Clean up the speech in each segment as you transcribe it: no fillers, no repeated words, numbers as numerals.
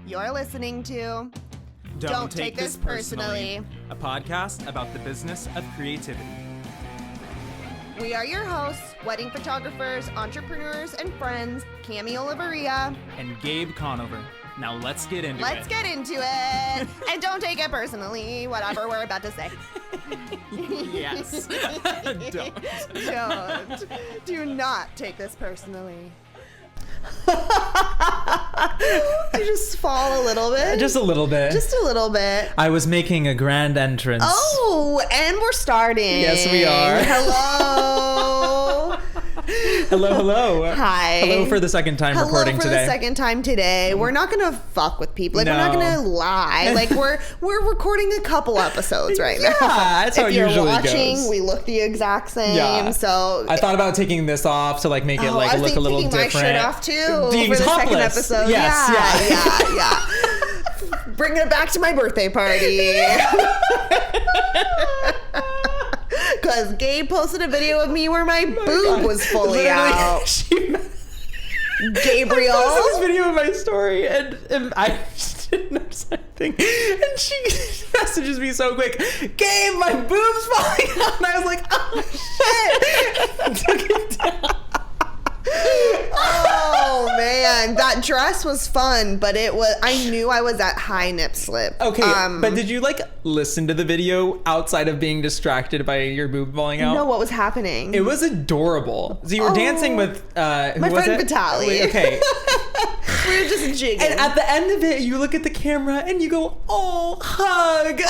You're listening to Don't Take This Personally, a podcast about the business of creativity. We are your hosts, wedding photographers, entrepreneurs, and friends, Kami Gabe And Gabe Conover. Now let's get into it. Let's get into it. And don't take it personally, whatever we're about to say. Yes. Don't. Don't. Do not take this personally. You just fall a little bit. Just a little bit. Just a little bit. I was making a grand entrance. Oh, and we're starting. Yes, we are. Hello. Hello. Hi. Hello for the second time recording today. Hello for the second time today. We're not gonna fuck with people. Like, No. we're not gonna lie. Like, we're recording a couple episodes right now. Yeah, that's how it usually If you're watching, goes. we look the exact same. Yeah. So I thought about taking this off to like make it like I was look a little taking different. my shirt off too Being for the second topless. episode. Yes, Yeah. Bringing it back to my birthday party. Because Gabe posted a video of me where my boob was fully Literally, out. Gabriel. I posted this video of my story and I just didn't notice anything. And she messages me so quick, Gabe, my boob's falling out. And I was like, oh shit. Took it down. Oh man, that dress was fun, but I knew I was at high nip slip. Okay, but did you like listen to the video outside of being distracted by your boob falling out? No, what was happening? It was adorable. So you were dancing with who my was friend it? Vitaly. Okay. We were just jigging. And at the end of it, you look at the camera and you go, oh, hug.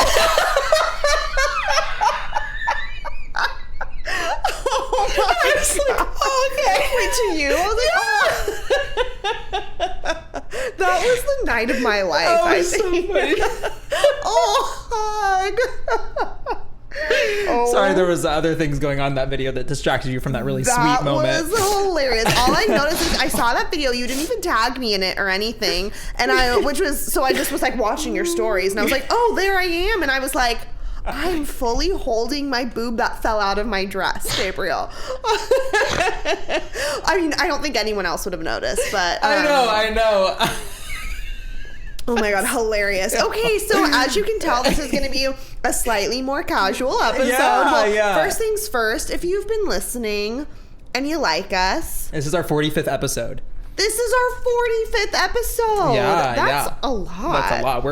Oh my I was like, oh, okay. Wait, to you? I was like, oh. That was the night of my life, Oh, I it's so think. funny. Oh, hug. Oh, Sorry, there was other things going on in that video that distracted you from that really sweet moment. That was hilarious. All I noticed is I saw that video. You didn't even tag me in it or anything, and I just was like watching your stories, and I was like, oh, there I am, and I was like, I'm fully holding my boob that fell out of my dress, Gabriel. I mean, I don't think anyone else would have noticed, but I know. Oh my god, hilarious. Okay, so as you can tell, this is going to be a slightly more casual episode. Yeah. First things first, if you've been listening and you like us, This is our 45th episode. this is our 45th episode. That's a lot. That's a lot.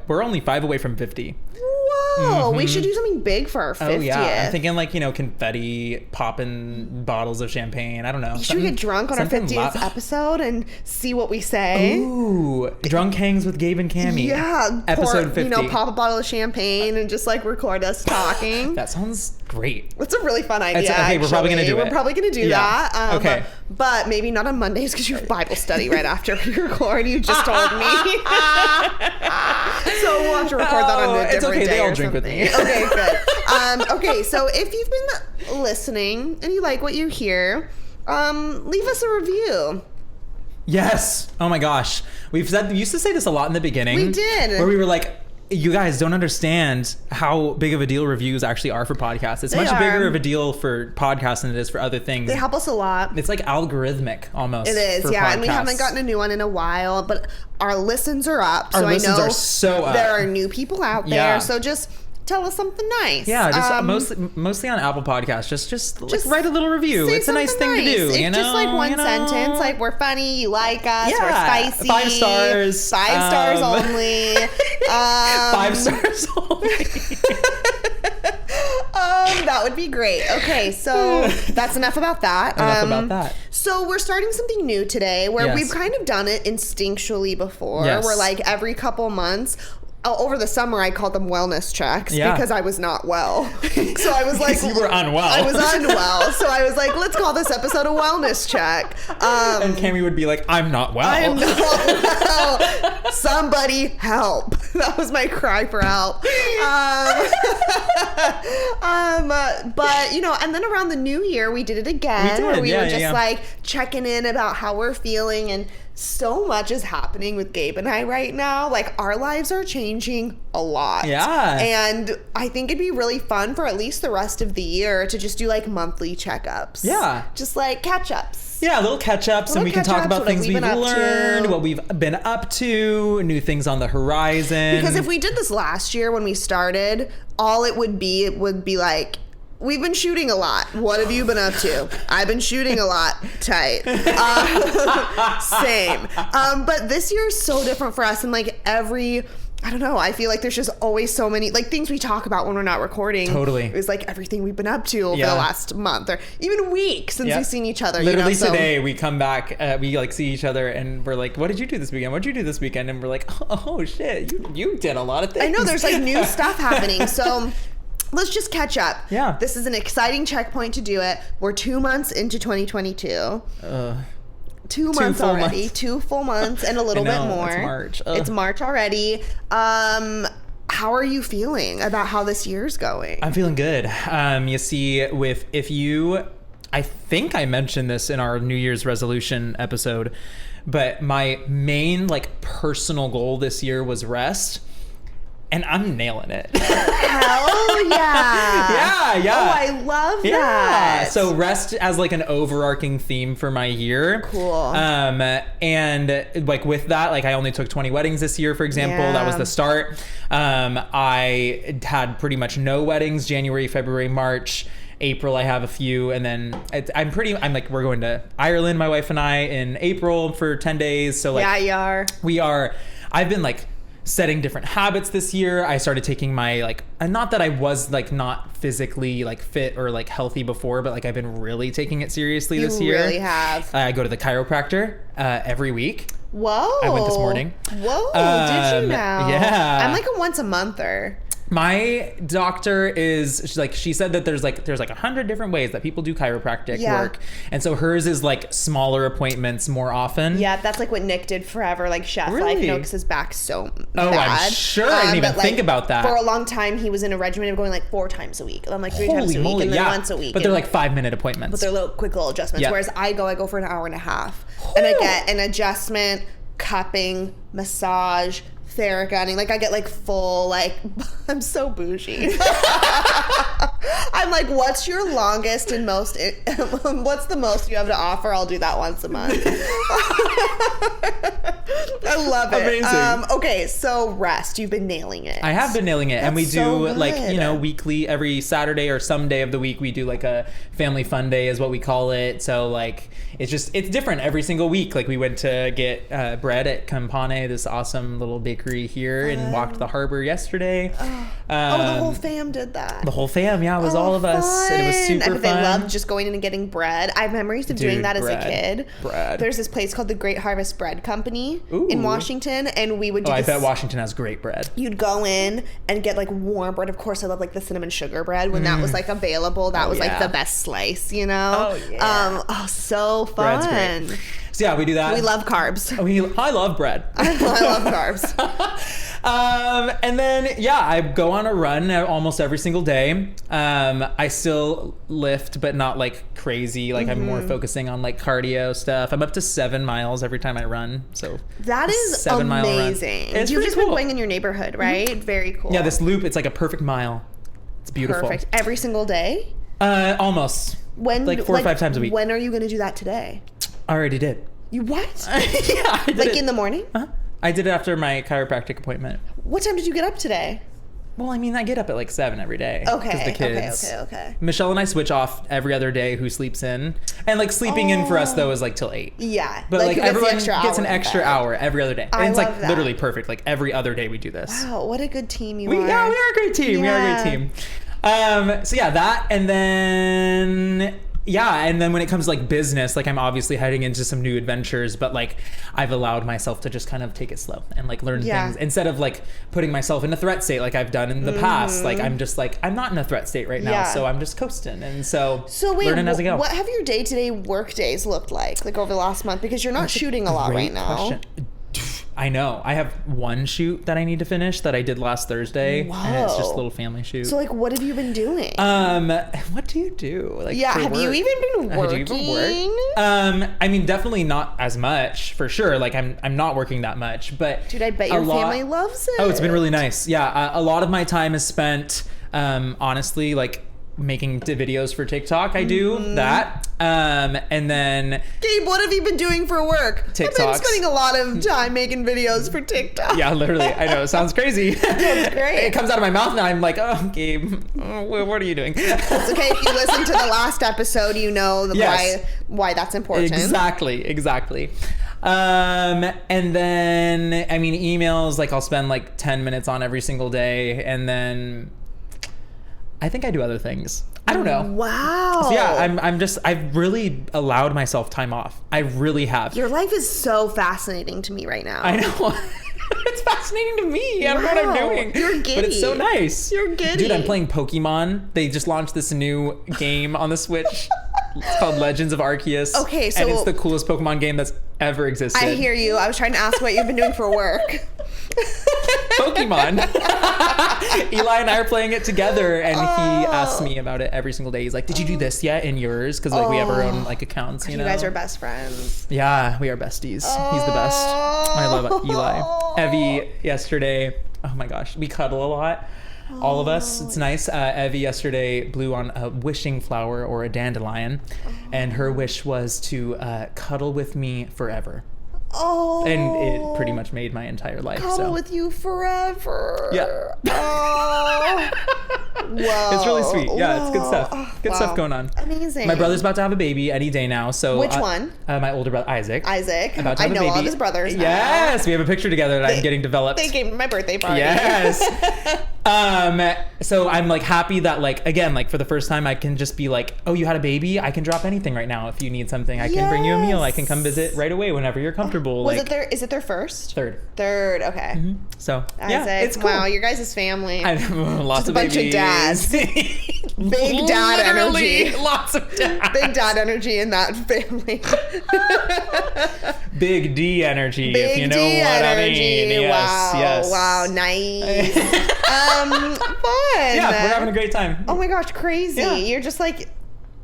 We're only 5 away from 50. Whoa, we should do something big for our 50th. Oh yeah, I'm thinking like, confetti, popping bottles of champagne. I don't know. Should we get drunk on our 50th episode and see what we say? Ooh, drunk hangs with Gabe and Kami. Yeah, episode 50. Pop a bottle of champagne and just like record us talking. That sounds great. It's a really fun idea. Okay, we're probably gonna do it. We're probably gonna do that. Okay. But maybe not on Mondays because you have Bible study right after we record. You just told me. So we'll have to record that on a different it's okay. day. They all or drink with something. me. Okay, good. Okay, so if you've been listening and you like what you hear, leave us a review. Yes. Oh my gosh. We used to say this a lot in the beginning. We did. Where we were like, you guys don't understand how big of a deal reviews actually are for podcasts. It's much bigger of a deal for podcasts than it is for other things. They help us a lot. It's like algorithmic almost. It is, for yeah. podcasts. And we haven't gotten a new one in a while, but our listens are up. Our so listens I know are so up. there are new people out there. Yeah. So just tell us something nice. Yeah, just mostly on Apple Podcasts. Just like write a little review. Say It's a nice thing something to do. nice. You know, Just like one sentence, like we're funny, you like us, we're Yeah, spicy. 5 stars. 5 stars only. 5 stars only. That would be great. Okay, so that's enough about that. Enough about that. So we're starting something new today where Yes. we've kind of done it instinctually before. Yes. We're like every couple months. Over the summer, I called them wellness checks because I was not well. So I was like, you were unwell. I was unwell. So I was like, let's call this episode a wellness check. And Kami would be like, I'm not well. I am not well. Somebody help. That was my cry for help. But, and then around the new year, we did it again. Where we were just like checking in about how we're feeling, and so much is happening with Gabe and I right now. Like, our lives are changing a lot. Yeah. And I think it'd be really fun for at least the rest of the year to just do like monthly checkups. Yeah. Just like catch ups. Yeah, little catch-ups, and we can talk about things we've learned, what we've been up to, new things on the horizon. Because if we did this last year when we started, all it would be like, we've been shooting a lot. What have you been up to? I've been shooting a lot. Tight. Same. But this year is so different for us, and like I don't know. I feel like there's just always so many like things we talk about when we're not recording. Totally. It was like everything we've been up to over the last month or even week since we've seen each other. Literally today we come back, we like see each other and we're like, what did you do this weekend? What did you do this weekend? And we're like, oh shit, you did a lot of things. I know there's like new stuff happening. So let's just catch up. Yeah. This is an exciting checkpoint to do it. We're 2 months into 2022. 2 months already. 2 full months and a little bit more. It's March. It's March already. How are you feeling about how this year's going? I'm feeling good. You see, I think I mentioned this in our New Year's resolution episode, but my main like personal goal this year was rest. And I'm nailing it. Hell yeah. Yeah. Oh, I love that. So rest as like an overarching theme for my year. Cool. And like with that, like I only took 20 weddings this year, for example. Yeah. That was the start. I had pretty much no weddings, January, February, March. April I have a few, and then we're going to Ireland, my wife and I, in April for 10 days. So like I've been like setting different habits this year. I started taking my like, and not that I was like not physically like fit or like healthy before, but like I've been really taking it seriously this year. You really have. I go to the chiropractor every week. Whoa. I went this morning. Whoa, did you now? Yeah. I'm like a once a monther. My doctor she said that there's like 100 different ways that people do chiropractic work. And so hers is like smaller appointments more often. Yeah, that's like what Nick did forever, like chef life, because his back's so bad. I'm sure. I didn't even think about that. For a long time, he was in a regimen of going like 4 times a week. I'm like 3 times a week and then once a week. But they're like 5-minute appointments. But they're quick little adjustments. Yep. Whereas I go for an hour and a half. And I get an adjustment, cupping, massage, Theragunning. Like I get like full, like I'm so bougie. I'm like, what's your longest and most, what's the most you have to offer? I'll do that once a month. I love it. Amazing. Okay, so rest. You've been nailing it. I have been nailing it. That's and we so do like, good. Weekly, every Saturday or some day of the week, we do like a family fun day is what we call it. So like, it's different every single week. Like we went to get bread at Campane, this awesome little bakery here, and walked the harbor yesterday. The whole fam did that. The whole fam, it was all of us. And it was super fun. They loved just going in and getting bread. I have memories of doing that as a kid. Bread. There's this place called the Great Harvest Bread Company in Washington, and we would do I bet Washington has great bread. You'd go in and get like warm bread. Of course, I love like the cinnamon sugar bread when that was like available. That was like the best slice, you know? Oh, yeah. So fun. Bread's great. So yeah, we do that. We love carbs. I love bread. I love carbs. And then, I go on a run almost every single day. I still lift, but not like crazy. Like I'm more focusing on like cardio stuff. I'm up to 7 miles every time I run. So that is 7 mile amazing. You've just been going in your neighborhood, right? Very cool. Yeah, this loop, it's like a perfect mile. It's beautiful. Perfect. Every single day? Almost. Like 4 or 5 times a week. When are you going to do that today? I already did. You what? Yeah, I did like in the morning? I did it after my chiropractic appointment. What time did you get up today? Well, I mean, I get up at like 7 every day. Okay. The kids. Okay. Michelle and I switch off every other day who sleeps in. And like sleeping in for us though is like till 8. Yeah. But like everyone gets an extra hour every other day. And it's like literally perfect. Like every other day we do this. Wow, what a good team you are. Yeah, we are a great team. Yeah. We are a great team. So yeah, that, and then when it comes to like business, like I'm obviously heading into some new adventures, but like I've allowed myself to just kind of take it slow and like learn things instead of like putting myself in a threat state like I've done in the past. Like I'm just like, I'm not in a threat state right now, so I'm just coasting. And so wait, learning as I go. What have your day-to-day work days looked like over the last month? Because you're not shooting a lot right now. Question. I know. I have one shoot that I need to finish that I did last Thursday. Whoa. And it's just a little family shoot. So like, what have you been doing? What do you do? Like, have you even been working? Have you even worked? I mean, definitely not as much, for sure. Like I'm not working that much, but dude, I bet your family loves it. Oh, it's been really nice. Yeah. A lot of my time is spent, honestly, like making videos for TikTok. I do that. And then Gabe, what have you been doing for work? I've been TikToks. spending a lot of time making videos for TikTok. yeah, literally. I know it sounds crazy. That's great. It comes out of my mouth and I'm like, oh, Gabe, what are you doing? It's okay if you listen to the last episode, you know Yes. why that's important. Exactly. And then, I mean, emails, like I'll spend like 10 minutes on every single day. And then I think I do other things. I don't know. Wow. So yeah, I've really allowed myself time off. I really have. Your life is so fascinating to me right now. I know. It's fascinating to me. I don't know what I'm doing. You're giddy. But it's so nice. You're giddy. Dude, I'm playing Pokemon. They just launched this new game on the Switch. It's called Legends of Arceus. Okay, so and it's the coolest Pokemon game that's ever existed. I hear you. I was trying to ask what you've been doing for work. Pokemon. Eli and I are playing it together, and he asks me about it every single day. He's like, "Did you do this yet in yours?" Because like we have our own like accounts. You know, guys are best friends. Yeah, we are besties. He's the best. I love Eli. Evie yesterday. Oh my gosh, we cuddle a lot. All of us. It's nice. Evie yesterday blew on a wishing flower or a dandelion, and her wish was to cuddle with me forever. Oh. And it pretty much made my entire life. Cuddle with you forever. Yeah. Oh. Whoa. It's really sweet. Yeah, it's good Whoa. stuff. Good stuff going on. Amazing. My brother's about to have a baby any day now. So Which one? My older brother, Isaac. I About to have a know baby. all of his brothers now. Yes, we have a picture together that I'm getting developed. They came to my birthday party. Yes. So I'm like happy that like again like for the first time I can just be like, oh, you had a baby, I can drop anything right now. If you need something, I can bring you a meal. I can come visit right away whenever you're comfortable. Was like, it their? Is it their first? Third. Third. Okay. So Isaac, yeah, it's cool. wow, your guys' family. I know, lots Just a of bunch of babies. dads. Big dad Literally, energy. Lots of dads. Big dad energy in that family. Big D energy, Big if you know D what energy. I mean. Yes, Wow. yes. Wow. Nice. Fun. Yeah, we're having a great time. Oh my gosh, crazy. Yeah. You're just like,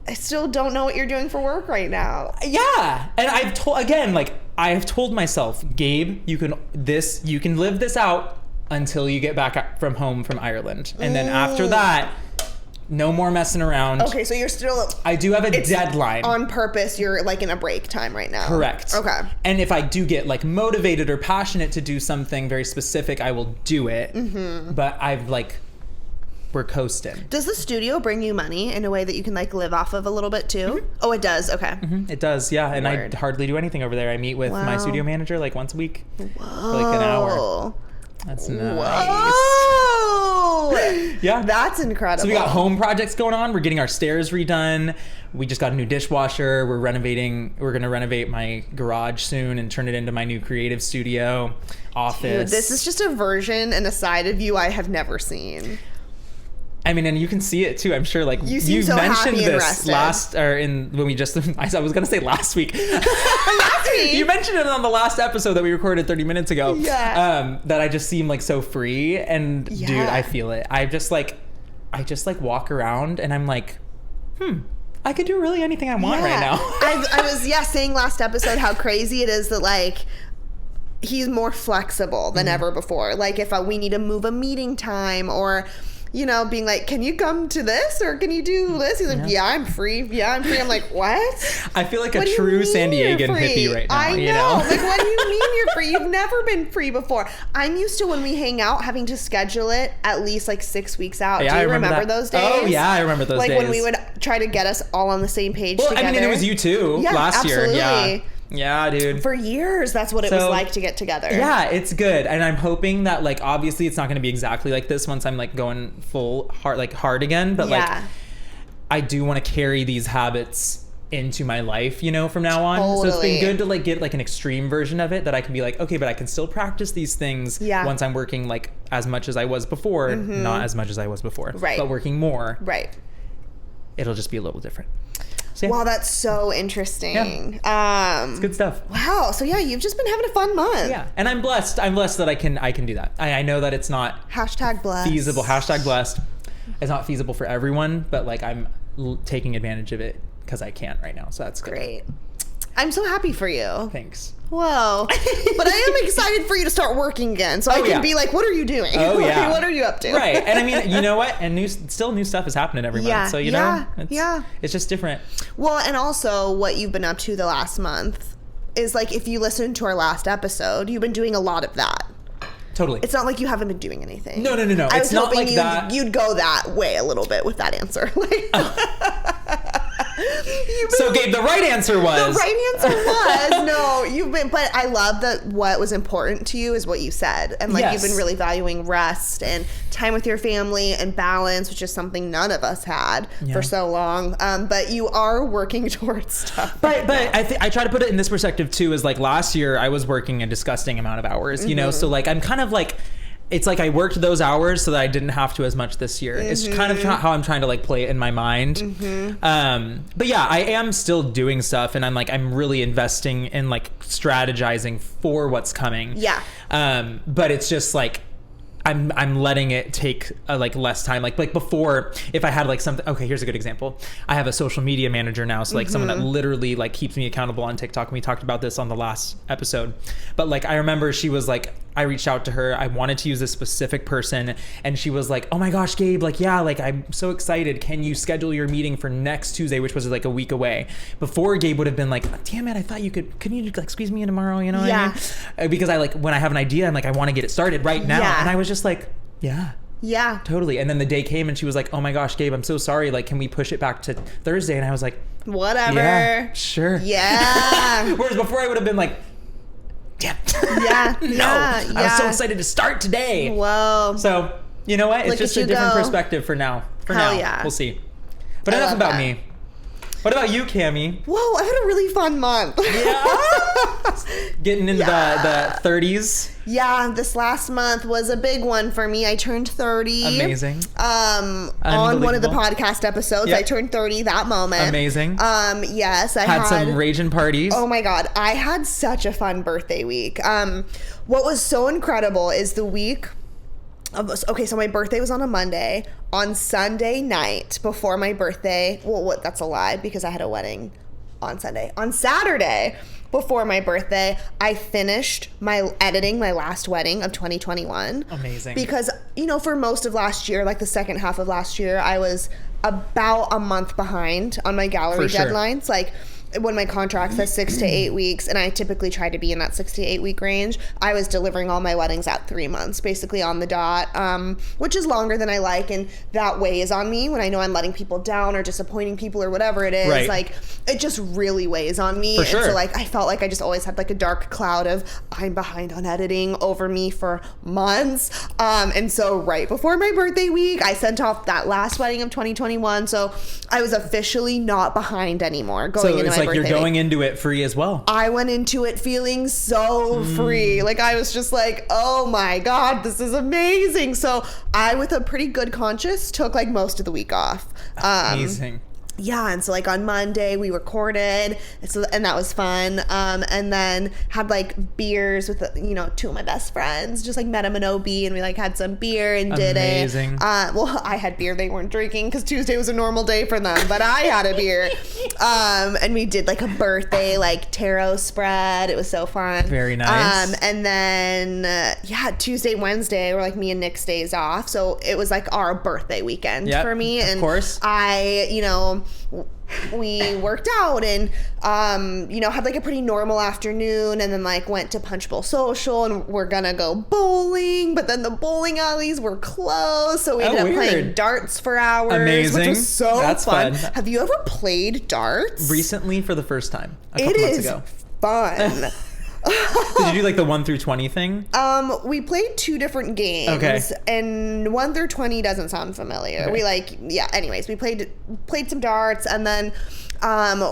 I still don't know what you're doing for work right now. Yeah, and I've told again, like I have told myself, Gabe, you can live this out until you get back from home from Ireland, and then after that, no more messing around. Okay, so you're still. I do have a deadline. On purpose, you're like in a break time right now. Correct. Okay. And if I do get like motivated or passionate to do something very specific, I will do it. Mm-hmm. But I've like, we're coasting. Does the studio bring you money in a way that you can like live off of a little bit too? Mm-hmm. Oh, it does. Okay. Mm-hmm. It does, yeah. And Word. I hardly do anything over there. I meet with my studio manager like once a week for like an hour. That's nice. Whoa! Yeah. That's incredible. So we got home projects going on. We're getting our stairs redone. We just got a new dishwasher. We're going to renovate my garage soon and turn it into my new creative studio office. Dude, this is just a version and a side of you I have never seen. I mean, and you can see it too. I'm sure, like You seem you so mentioned happy and this rested. when we just. I was gonna say last week. Last week? You mentioned it on the last episode that we recorded 30 minutes ago. Yeah. That I just seem like so free, and dude, Yeah. I feel it. I just like walk around, and I'm like, I could do really anything I want right now. I was saying last episode how crazy it is that like he's more flexible than ever before. Like if we need to move a meeting time or you know, being like, can you come to this or can you do this? He's like, yeah, I'm free. Yeah, I'm free. I'm like, what? I feel like What a do you true mean San you're Diegan free? hippie right now. I know. You know? Like, what do you mean you're free? You've never been free before. I'm used to when we hang out having to schedule it at least like 6 weeks out. Yeah, do I you remember remember that. those days? Oh, yeah, I remember those like days. when we would try to get us all on the same page Well, together. I mean, and it was you too last absolutely. year. Yeah, dude. For years, that's what it was like to get together. Yeah, it's good. And I'm hoping that, like, obviously it's not going to be exactly like this once I'm, like, going full hard again. But, like, I do want to carry these habits into my life, you know, from now on. Totally. So it's been good to, like, get, like, an extreme version of it that I can be like, okay, but I can still practice these things once I'm working, like, as much as I was before. Not as much as I was before. Right. But working more. Right. It'll just be a little different. So, yeah. Wow, that's so interesting. It's good stuff. Wow. So yeah, you've just been having a fun month. Yeah, and I'm blessed. I'm blessed that I can do that. I know that it's not #blessed. feasible. #blessed. It's not feasible for everyone, but like I'm taking advantage of it because I can right now. So that's good. Great. I'm so happy for you. Thanks. Whoa. But I am excited for you to start working again. So I can be like, what are you doing? Oh, yeah. What are you up to? Right. And I mean, you know what? And still new stuff is happening every month. So, you know, it's just different. Well, and also what you've been up to the last month is like, if you listen to our last episode, you've been doing a lot of that. Totally. It's not like you haven't been doing anything. No. It's not like that. You'd go that way a little bit with that answer. So, Gabe, the right answer was... The right answer was, no, you've been... But I love that what was important to you is what you said. And, like, you've been really valuing rest and time with your family and balance, which is something none of us had for so long. But you are working towards stuff. But I try to put it in this perspective, too, is, like, last year I was working a disgusting amount of hours, you know? So, like, I'm kind of, like... It's like I worked those hours so that I didn't have to as much this year. It's kind of how I'm trying to like play it in my mind. But yeah, I am still doing stuff, and I'm really investing in like strategizing for what's coming. Yeah. But it's just like I'm letting it take like less time. Like before, if I had like something. Okay, here's a good example. I have a social media manager now, so like someone that literally like keeps me accountable on TikTok. And we talked about this on the last episode. But like I remember she was like, I reached out to her. I wanted to use this specific person, and she was like, "Oh my gosh, Gabe! Like, yeah, like I'm so excited. Can you schedule your meeting for next Tuesday, which was like a week away?" Before, Gabe would have been like, "Damn it! I thought you could. Couldn't you like squeeze me in tomorrow? You know what I mean?" Because I like when I have an idea, I'm like, I want to get it started right now, and I was just like, yeah, totally. And then the day came, and she was like, "Oh my gosh, Gabe, I'm so sorry. Like, can we push it back to Thursday?" And I was like, "Whatever. Yeah, sure. Yeah." Whereas before, I would have been like, damn. I was so excited to start today. Whoa. So, you know what? It's just a different perspective for now. Yeah. We'll see. But enough about me. What about you, Kami? Whoa, I've had a really fun month. Yeah. Getting into the 30s. Yeah, this last month was a big one for me. I turned 30. Amazing. On one of the podcast episodes, I turned 30 that moment. Amazing. Yes, I had some raging parties. Oh my God, I had such a fun birthday week. What was so incredible is the week. Okay, so my birthday was on a Monday. On Sunday night before my birthday, that's a lie because I had a wedding on Sunday. On Saturday before my birthday, I finished editing my last wedding of 2021. Amazing. Because, you know, for most of last year, like the second half of last year, I was about a month behind on my gallery deadlines. Like, when my contract says 6 to 8 weeks, and I typically try to be in that 6 to 8 week range, I was delivering all my weddings at 3 months, basically on the dot, which is longer than I like, and that weighs on me when I know I'm letting people down or disappointing people or whatever it is. Right. Like, it just really weighs on me. For sure. And so, like, I felt like I just always had like a dark cloud of I'm behind on editing over me for months. And so right before my birthday week, I sent off that last wedding of 2021. So I was officially not behind anymore going into my like you're going into it free as well. I went into it feeling so free. Like I was just like, oh my God, this is amazing. So I, with a pretty good conscience, took like most of the week off. Amazing. Yeah, and so like on Monday we recorded, and that was fun. And then had like beers with two of my best friends. Just like met them in OB, and we like had some beer and did it. Amazing. Well, I had beer; they weren't drinking because Tuesday was a normal day for them. But I had a beer, and we did like a birthday like tarot spread. It was so fun. Very nice. And then Tuesday, Wednesday were like me and Nick's days off, so it was like our birthday weekend for me. And of course, we worked out and had like a pretty normal afternoon, and then like went to Punch Bowl Social, and we're gonna go bowling, but then the bowling alleys were closed, so we ended up playing darts for hours. Amazing. Which was so fun. Fun. Have you ever played darts? Recently, for the first time a couple months ago. Fun. Did you do like the 1 through 20 thing? We played 2 different games. Okay. And 1 through 20 doesn't sound familiar. Okay. Anyways, we played some darts, and then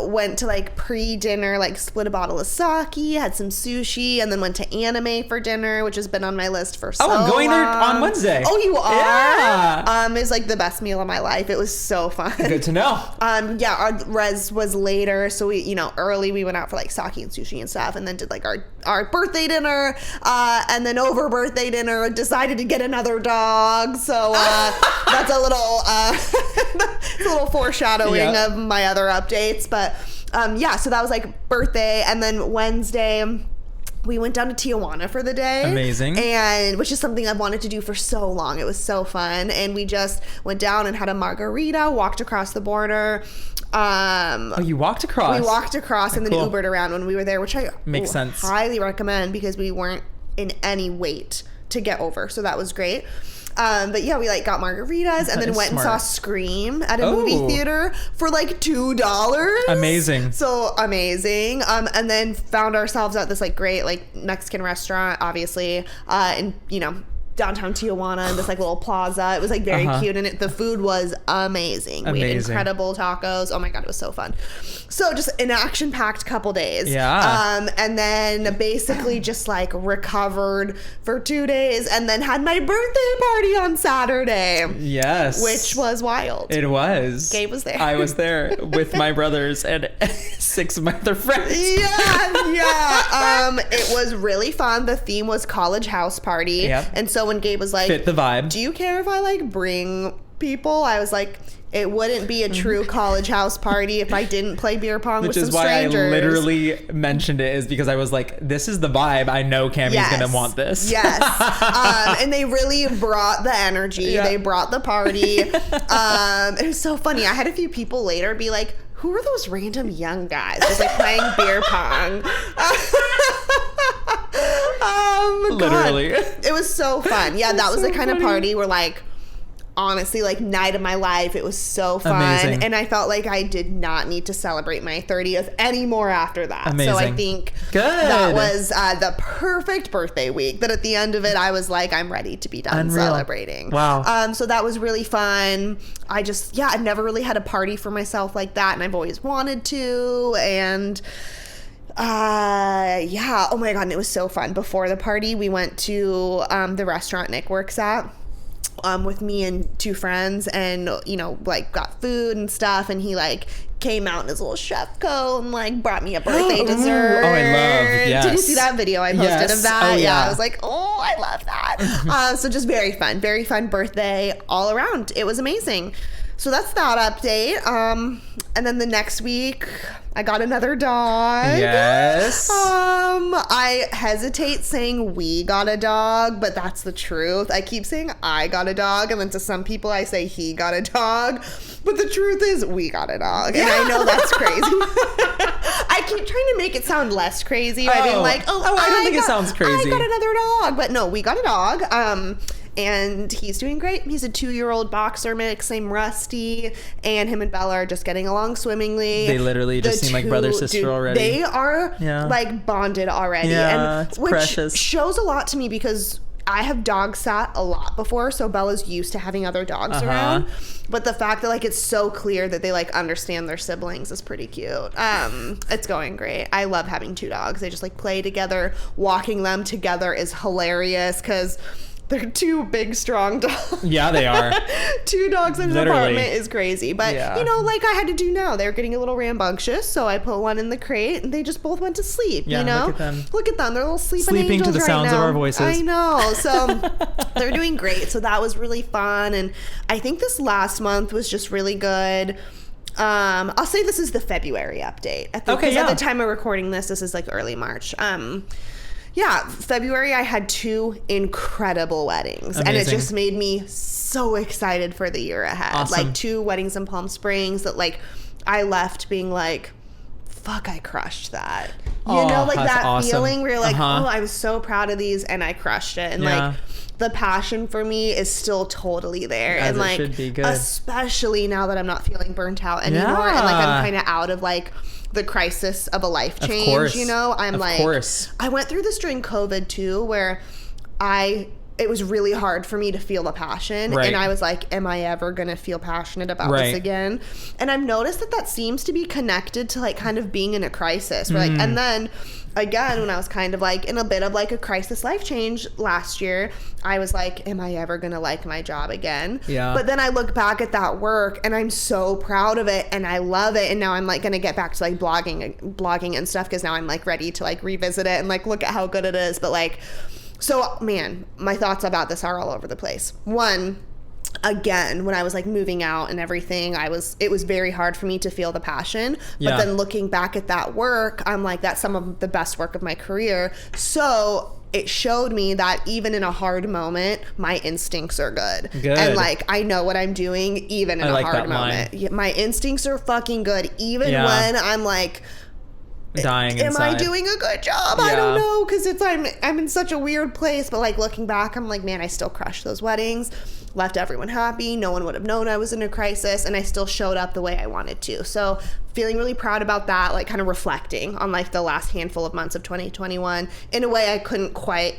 went to like pre-dinner, like split a bottle of sake, had some sushi, and then went to anime for dinner, which has been on my list for so long. Oh, I'm going there on Wednesday. Oh, you are? Yeah. It was like the best meal of my life. It was so fun. Good to know. Our res was later, so we, early we went out for like sake and sushi and stuff, and then did like our birthday dinner, and then over birthday dinner decided to get another dog. So that's a little it's a little foreshadowing of my other updates. But yeah, so that was like birthday, and then Wednesday we went down to Tijuana for the day. Amazing. And which is something I've wanted to do for so long. It was so fun. And we just went down and had a margarita, walked across the border. Oh, you walked across? We walked across and then Ubered around when we were there, which I Makes sense. highly recommend because we weren't in any wait to get over. So that was great. But yeah, we like got margaritas and then went and saw Scream at a movie theater for like $2. Amazing. So amazing. And then found ourselves at this like great like Mexican restaurant, obviously, in, you know, downtown Tijuana in this like little plaza. It was like very cute, and the food was amazing. We had incredible tacos. Oh my god, it was so fun. So just an action-packed couple days. Yeah. And then basically just like recovered for 2 days, and then had my birthday party on Saturday. Yes. Which was wild. It was. Gabe was there. I was there with my brothers and 6 of my other friends. Yeah. It was really fun. The theme was college house party. Yep. And so when Gabe was like, fit the vibe. Do you care if I like bring people? I was like, it wouldn't be a true college house party if I didn't play beer pong with some strangers. Which is why I literally mentioned it, is because I was like, this is the vibe. I know Kami's going to want this. Yes. And they really brought the energy. Yeah. They brought the party. It was so funny. I had a few people later be like, who are those random young guys just like playing beer pong? Literally. God. It was so fun. Yeah, that was so the kind of party where like, honestly, like night of my life. It was so fun. Amazing. And I felt like I did not need to celebrate my 30th anymore after that. Amazing. So I think that was the perfect birthday week, that at the end of it, I was like, I'm ready to be done celebrating. Wow. So that was really fun. I've never really had a party for myself like that, and I've always wanted to. And yeah, oh my god, and it was so fun. Before the party, we went to the restaurant Nick works at with me and 2 friends, and you know, like got food and stuff, and he like came out in his little chef coat and like brought me a birthday dessert. Oh, I love. Yes. Did you see that video I posted of that? Oh, yeah. I was like, oh, I love that. So just very fun birthday all around. It was amazing. So that's that update. And then the next week, I got another dog. Yes. I hesitate saying we got a dog, but that's the truth. I keep saying I got a dog, and then to some people I say he got a dog. But the truth is we got a dog. And I know that's crazy. I keep trying to make it sound less crazy by being like, I don't think it sounds crazy. I got another dog. But no, we got a dog. And he's doing great. He's a 2-year-old boxer mix named Rusty, and him and Bella are just getting along swimmingly. They literally just seem like brother sister already. They are like bonded already, and it's which precious. Shows a lot to me because I have dog sat a lot before, so Bella's used to having other dogs around. But the fact that like it's so clear that they like understand their siblings is pretty cute. It's going great. I love having 2 dogs. They just like play together. Walking them together is hilarious because they're 2 big, strong dogs. Yeah, they are. 2 dogs in an apartment is crazy. But, you know, like I had to do now. They're getting a little rambunctious, so I put one in the crate, and they just both went to sleep, you know? Look at them. They're little sleeping angels to the sounds right now. of our voices. I know. So they're doing great. So that was really fun. And I think this last month was just really good. I'll say this is the February update. I think, at the time of recording this is like early March. Yeah, February I had 2 incredible weddings. Amazing. And it just made me so excited for the year ahead. Awesome. Like 2 weddings in Palm Springs that like I left being like, fuck, I crushed that. You know, like that awesome feeling where you're like, oh, I was so proud of these and I crushed it. And like the passion for me is still totally there. As and like, it should be. Good. Especially now that I'm not feeling burnt out anymore. And like I'm kind of out of like the crisis of a life change, you know? I'm like, I went through this during COVID too, where it was really hard for me to feel the passion. And I was like, am I ever going to feel passionate about this again? And I've noticed that seems to be connected to like kind of being in a crisis. Where like, and then again, when I was kind of like in a bit of like a crisis life change last year, I was like, am I ever going to like my job again? Yeah. But then I look back at that work and I'm so proud of it and I love it. And now I'm like going to get back to like blogging and stuff, because now I'm like ready to like revisit it and like look at how good it is. But like, so man, my thoughts about this are all over the place. One, again, when I was like moving out and everything, it was very hard for me to feel the passion. But then looking back at that work, I'm like, that's some of the best work of my career. So it showed me that even in a hard moment, my instincts are good. And like, I know what I'm doing even in a hard moment. My instincts are fucking good. Even when I'm like, dying inside. Am I doing a good job? I don't know, because I'm in such a weird place. But like looking back, I'm like, man, I still crushed those weddings, left everyone happy. No one would have known I was in a crisis, and I still showed up the way I wanted to. So feeling really proud about that, like kind of reflecting on like the last handful of months of 2021 in a way I couldn't quite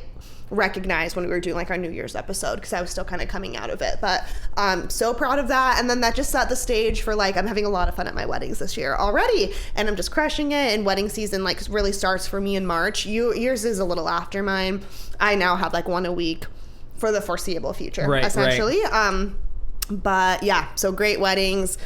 recognize when we were doing like our New Year's episode, because I was still kind of coming out of it. But I'm so proud of that. And then that just set the stage for like, I'm having a lot of fun at my weddings this year already, and I'm just crushing it. And wedding season like really starts for me in March. Yours is a little after mine. I now have like one a week for the foreseeable future, essentially. But yeah, so great weddings.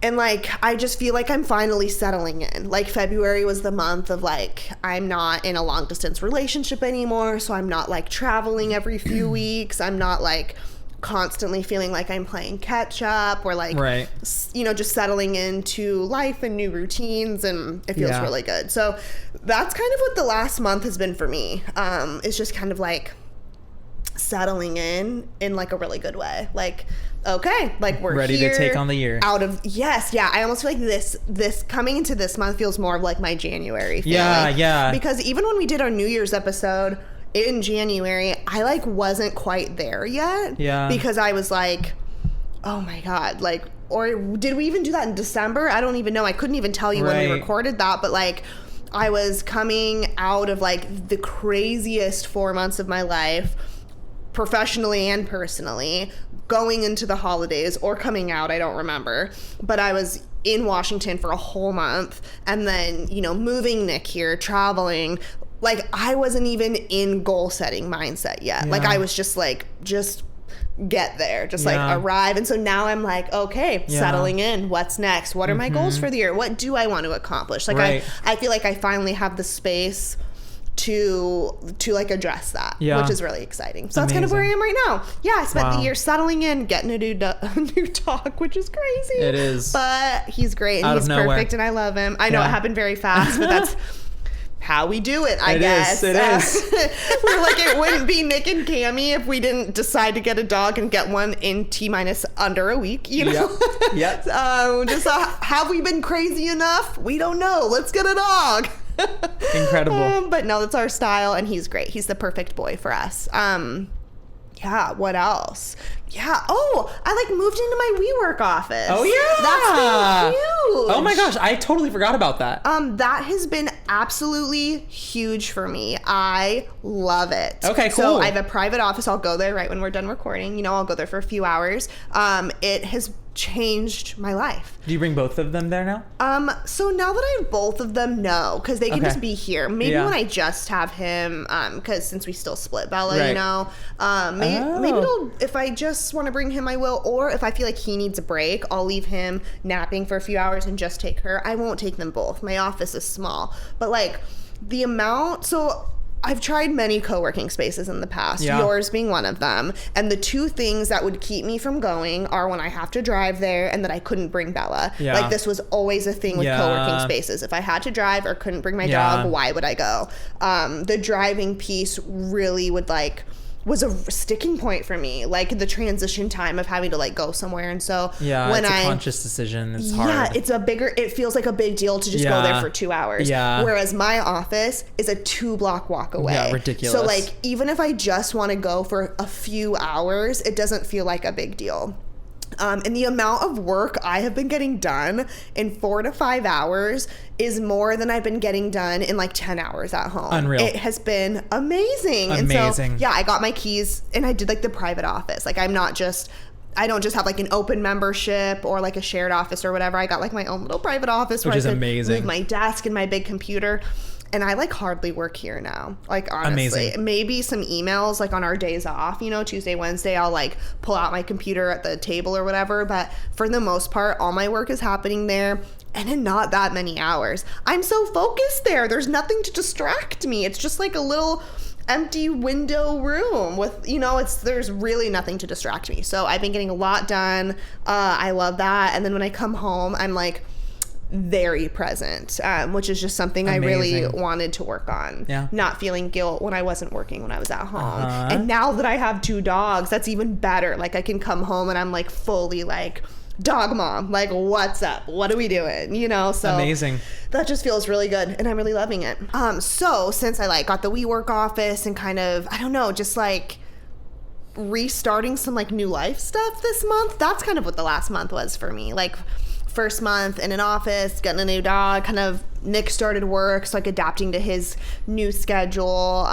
And like, I just feel like I'm finally settling in. Like February was the month of like, I'm not in a long distance relationship anymore. So I'm not like traveling every few weeks. I'm not like constantly feeling like I'm playing catch up, or like, you know, just settling into life and new routines. And it feels really good. So that's kind of what the last month has been for me. It's just kind of like settling in like a really good way. Like, okay, like we're ready to take on the year. I almost feel like this coming into this month feels more of like my January feeling. Yeah. Because even when we did our New Year's episode in January, I like wasn't quite there yet. Yeah. Because I was like, oh my God, like, or did we even do that in December? I don't even know. I couldn't even tell you when we recorded that, but like, I was coming out of like the craziest 4 months of my life, professionally and personally, going into the holidays or coming out, I don't remember, but I was in Washington for a whole month, and then, you know, moving Nick here, traveling. Like, I wasn't even in goal setting mindset yet. Like, I was just like, just get there, just like arrive. And so now I'm like, okay, settling in. What's next? What are my goals for the year? What do I want to accomplish? Like, I feel like I finally have the space to like address that, which is really exciting. So that's kind of where I am right now. Yeah, I spent the year settling in, getting a new dog, which is crazy. It is. But he's great, and he's perfect, and I love him. I know it happened very fast, but that's how we do it, I guess. It is. We're like, it wouldn't be Nick and Kami if we didn't decide to get a dog and get one in T-minus under a week, you know? Yep. Just have we been crazy enough? We don't know. Let's get a dog. Incredible. But no, that's our style, and he's great. He's the perfect boy for us. Yeah, what else? Yeah. Oh, I like moved into my WeWork office. Oh yeah. That's been huge. Oh my gosh, I totally forgot about that. That has been absolutely huge for me. I love it. Okay, cool. So I have a private office. I'll go there right when we're done recording. You know, I'll go there for a few hours. It has changed my life. Do you bring both of them there now? So now that I have both of them, no, because they can just be here. Maybe when I just have him, because since we still split Bella, you know, maybe it'll, if I just want to bring him, I will, or if I feel like he needs a break, I'll leave him napping for a few hours and just take her. I won't take them both. My office is small, but like the amount, so I've tried many co-working spaces in the past, yours being one of them. And the two things that would keep me from going are when I have to drive there and that I couldn't bring Bella. Like, this was always a thing with co-working spaces. If I had to drive or couldn't bring my dog, why would I go? The driving piece really would was a sticking point for me, like the transition time of having to like go somewhere. And so when it's a conscious decision, it's hard. It feels like a big deal to just go there for 2 hours. Whereas my office is a 2-block walk away. Yeah, ridiculous. So like, even if I just want to go for a few hours, it doesn't feel like a big deal. And the amount of work I have been getting done in 4 to 5 hours is more than I've been getting done in like 10 hours at home. Unreal. It has been amazing. And so, yeah, I got my keys and I did like the private office. Like, I don't just have like an open membership or like a shared office or whatever. I got like my own little private office where I could move my desk and my big computer. And I like hardly work here now. Like, honestly, maybe some emails like on our days off, you know, Tuesday, Wednesday, I'll like pull out my computer at the table or whatever. But for the most part, all my work is happening there and in not that many hours. I'm so focused there. There's nothing to distract me. It's just like a little empty window room with, you know, there's really nothing to distract me. So I've been getting a lot done. I love that. And then when I come home, I'm like very present, which is just something I really wanted to work on. Yeah. Not feeling guilt when I wasn't working, when I was at home. And now that I have 2 dogs, that's even better. Like I can come home and I'm like fully like dog mom, like what's up, what are we doing, you know? So amazing. That just feels really good and I'm really loving it. So since I like got the WeWork office and kind of, I don't know, just like restarting some like new life stuff this month, that's kind of what the last month was for me. Like first month in an office, getting a new dog, kind of Nick started work, so like adapting to his new schedule.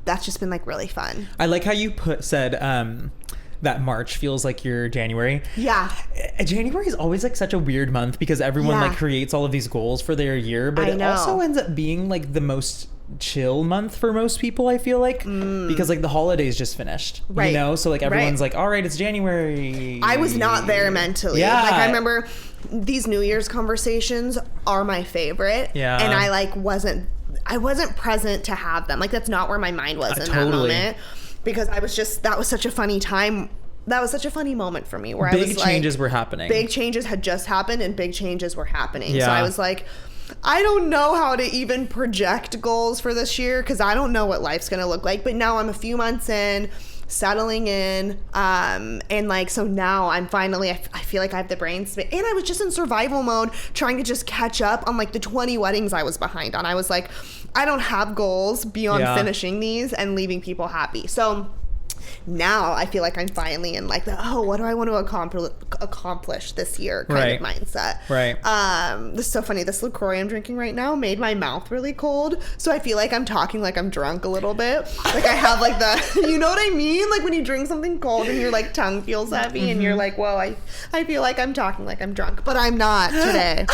That's just been like really fun. I like how you said that March feels like your January. Yeah. January is always like such a weird month because everyone like creates all of these goals for their year, but it also ends up being like the most chill month for most people, I feel like, because like the holidays just finished, you know? So like everyone's like, all right, it's January. I was not there mentally. Yeah. Like I remember these New Year's conversations are my favorite. Yeah. And I wasn't present to have them. Like that's not where my mind was in that moment. Because I was just, that was such a funny time. That was such a funny moment for me where I was like, big changes were happening. Big changes had just happened and big changes were happening. Yeah. So I was like, I don't know how to even project goals for this year because I don't know what life's going to look like. But now I'm a few months in, settling in. And like, so now I'm finally, I feel like I have the brain space. And I was just in survival mode trying to just catch up on like the 20 weddings I was behind on. I was like, I don't have goals beyond finishing these and leaving people happy. So now I feel like I'm finally in like what do I want to accomplish this year kind of mindset. This is so funny. This LaCroix I'm drinking right now made my mouth really cold. So I feel like I'm talking like I'm drunk a little bit. Like I have like the, you know what I mean? Like when you drink something cold and your like tongue feels heavy and you're like, whoa, I feel like I'm talking like I'm drunk, but I'm not today.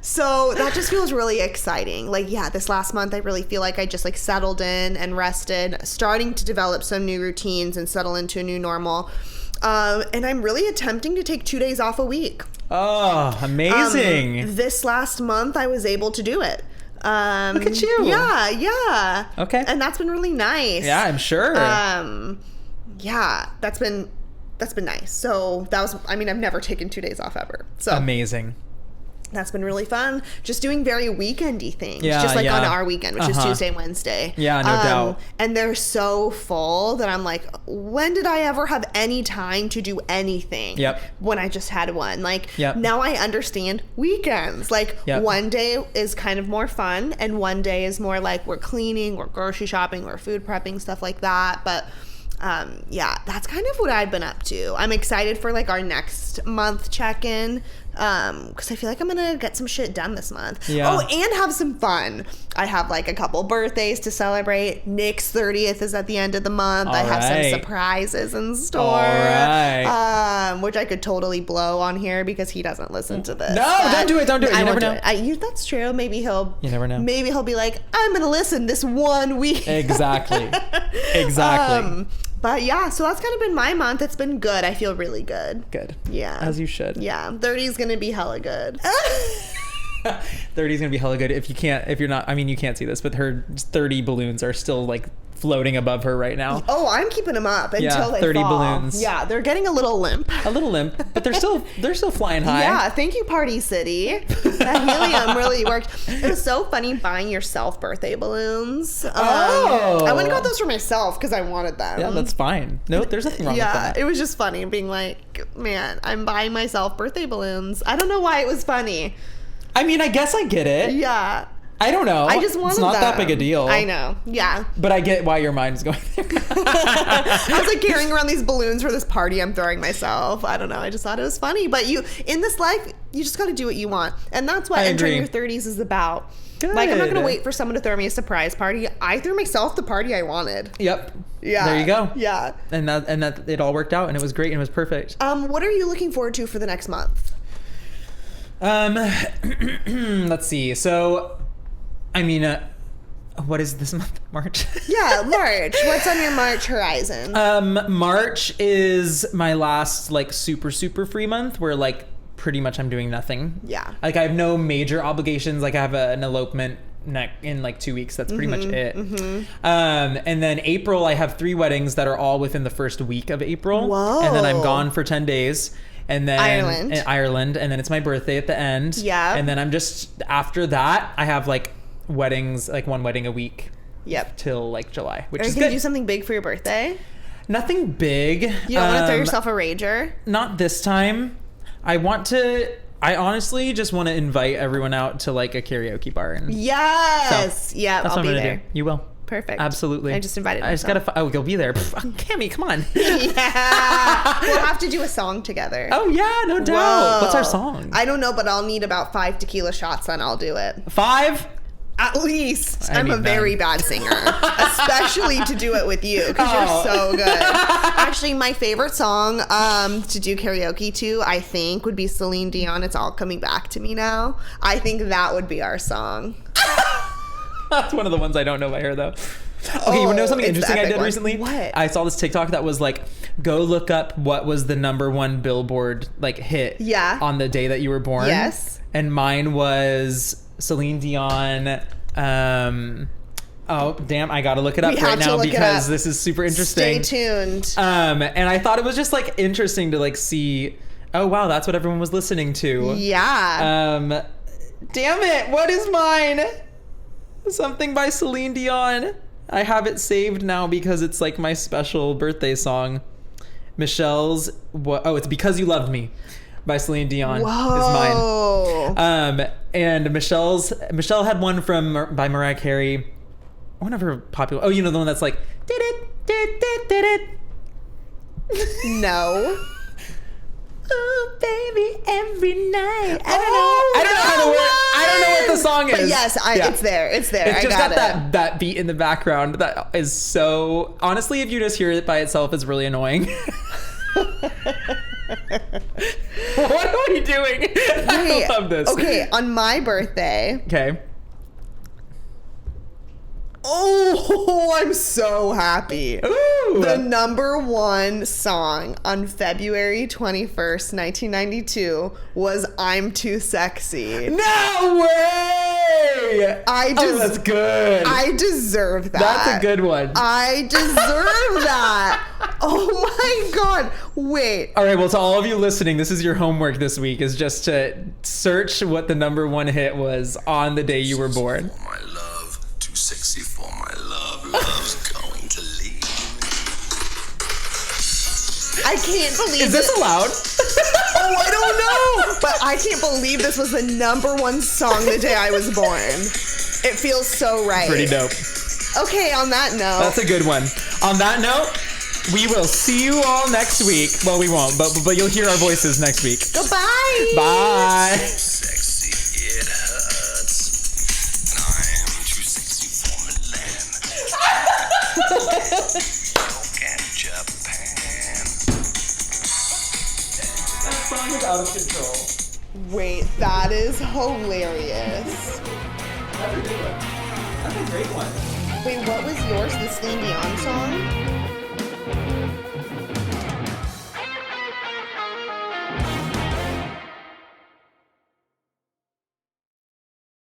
So that just feels really exciting. Like, yeah, this last month, I really feel like I just like settled in and rested, starting to develop some new routines and settle into a new normal. And I'm really attempting to take 2 days off a week. Oh, amazing. This last month, I was able to do it. Look at you. Yeah. Okay. And that's been really nice. Yeah, I'm sure. Yeah, that's been nice. So that was, I mean, I've never taken 2 days off ever. So amazing. That's been really fun. Just doing very weekendy things. Just like on our weekend, which is Tuesday and Wednesday. Yeah, no doubt. And they're so full that I'm like, when did I ever have any time to do anything? When I just had one. Like now I understand weekends. Like one day is kind of more fun and one day is more like we're cleaning, we're grocery shopping, we're food prepping, stuff like that. But that's kind of what I've been up to. I'm excited for like our next month check-in because I feel like I'm gonna get some shit done this month. Oh, and have some fun. I have like a couple birthdays to celebrate. Nick's 30th is at the end of the month. I have some surprises in store, which I could totally blow on here because he doesn't listen to this. No, don't do it. You never know. That's true. Maybe you never know. Maybe he'll be like, I'm gonna listen this 1 week. Exactly. But yeah, so that's kind of been my month. It's been good. I feel really good. Good. Yeah. As you should. Yeah. 30 is going to be hella good. 30 is going to be hella good. If you're not, I mean, you can't see this, but her 30 balloons are still like floating above her right now. Oh, I'm keeping them up until they 30 fall. balloons. Yeah, they're getting a little limp, but they're still flying high. Yeah, thank you, Party City. That helium really worked. It was so funny buying yourself birthday balloons. I went and got those for myself because I wanted them. Yeah, that's fine. No, there's nothing wrong with that. It was just funny being like, man, I'm buying myself birthday balloons. I don't know why it was funny. I mean, I guess I get it. Yeah. I don't know. I just wanted It's not that big a deal. I know. Yeah. But I get why your mind is going there. I was like carrying around these balloons for this party I'm throwing myself. I don't know. I just thought it was funny. But in this life, you just got to do what you want. And that's what entering your 30s is about. Good. Like, I'm not going to wait for someone to throw me a surprise party. I threw myself the party I wanted. Yep. Yeah. There you go. Yeah. And that it all worked out and it was great and it was perfect. What are you looking forward to for the next month? Let's see. So, I mean, what is this month? March? Yeah, March. What's on your March horizon? March is my last like super free month where like pretty much I'm doing nothing. Yeah. Like I have no major obligations. Like I have an elopement in like 2 weeks. That's pretty much it. And then April, I have 3 weddings that are all within the first week of April. Whoa. And then I'm gone for 10 days. And then Ireland. And then it's my birthday at the end. Yeah. And then I'm just, after that, I have like weddings, like 1 wedding a week. Yep. Till like July, which Are is you gonna good. do something big for your birthday? Nothing big. You don't want to throw yourself a rager? Not this time. I honestly just want to invite everyone out to like a karaoke bar. And Yes. so, yeah, that's I'll what I'm be gonna there. do. You will. Perfect. Absolutely. I just invited I just myself. gotta. You'll be there. Kami, come on. Yeah. We'll have to do a song together. Oh yeah, no doubt. Whoa. What's our song? I don't know, but I'll need about 5 tequila shots and I'll do it. 5? At least. I I'm a need very none. bad singer. Especially to do it with you, because you're so good. Actually, my favorite song to do karaoke to, I think, would be Celine Dion, It's All Coming Back to Me Now. I think that would be our song. That's one of the ones I don't know by her though. Okay, you want to know something it's the interesting I epic did one. recently? What? I saw this TikTok that was like, go look up what was the #1 Billboard like hit Yeah. on the day that you were born. Yes. And mine was Celine Dion. Oh damn! I gotta look it up We right have to now look it because up. this is super interesting. Stay tuned. And I thought it was just like interesting to like see. Oh wow, that's what everyone was listening to. Yeah. Damn it! What is mine? Something by Celine Dion. I have it saved now because it's like my special birthday song. Michelle's. It's Because You Loved Me by Celine Dion Whoa. is mine. And Michelle had one by Mariah Carey. One of her popular. Oh, you know the one that's like did it. No. Oh, baby, every night. I don't know what the song is. But yes, Yeah. it's there. It's there. It's I just got got that beat in the background that is so. Honestly, if you just hear it by itself, it's really annoying. What are we doing? I love this. Okay, on my birthday. Okay. Oh, I'm so happy. Ooh. The #1 song on February 21st, 1992 was I'm Too Sexy. No way! That's good. I deserve that. That's a good one. I deserve that. Oh my God. Wait. All right, well, to all of you listening, this is your homework this week, is just to search what the #1 hit was on the day you were born. For my love, too sexy for my love, love's going to leave. I can't believe Is this allowed? Oh, I don't know. But I can't believe this was the #1 song the day I was born. It feels so right. Pretty dope. Okay, on that note. That's a good one. On that note, we will see you all next week. Well, we won't, but you'll hear our voices next week. Goodbye. Bye. Sexy, it hurts. And I am too sexy for Milan. And Japan. That song is out of control. Wait, that is hilarious. That's a good one. That's a great one. Wait, what was yours? The Celine Dion song?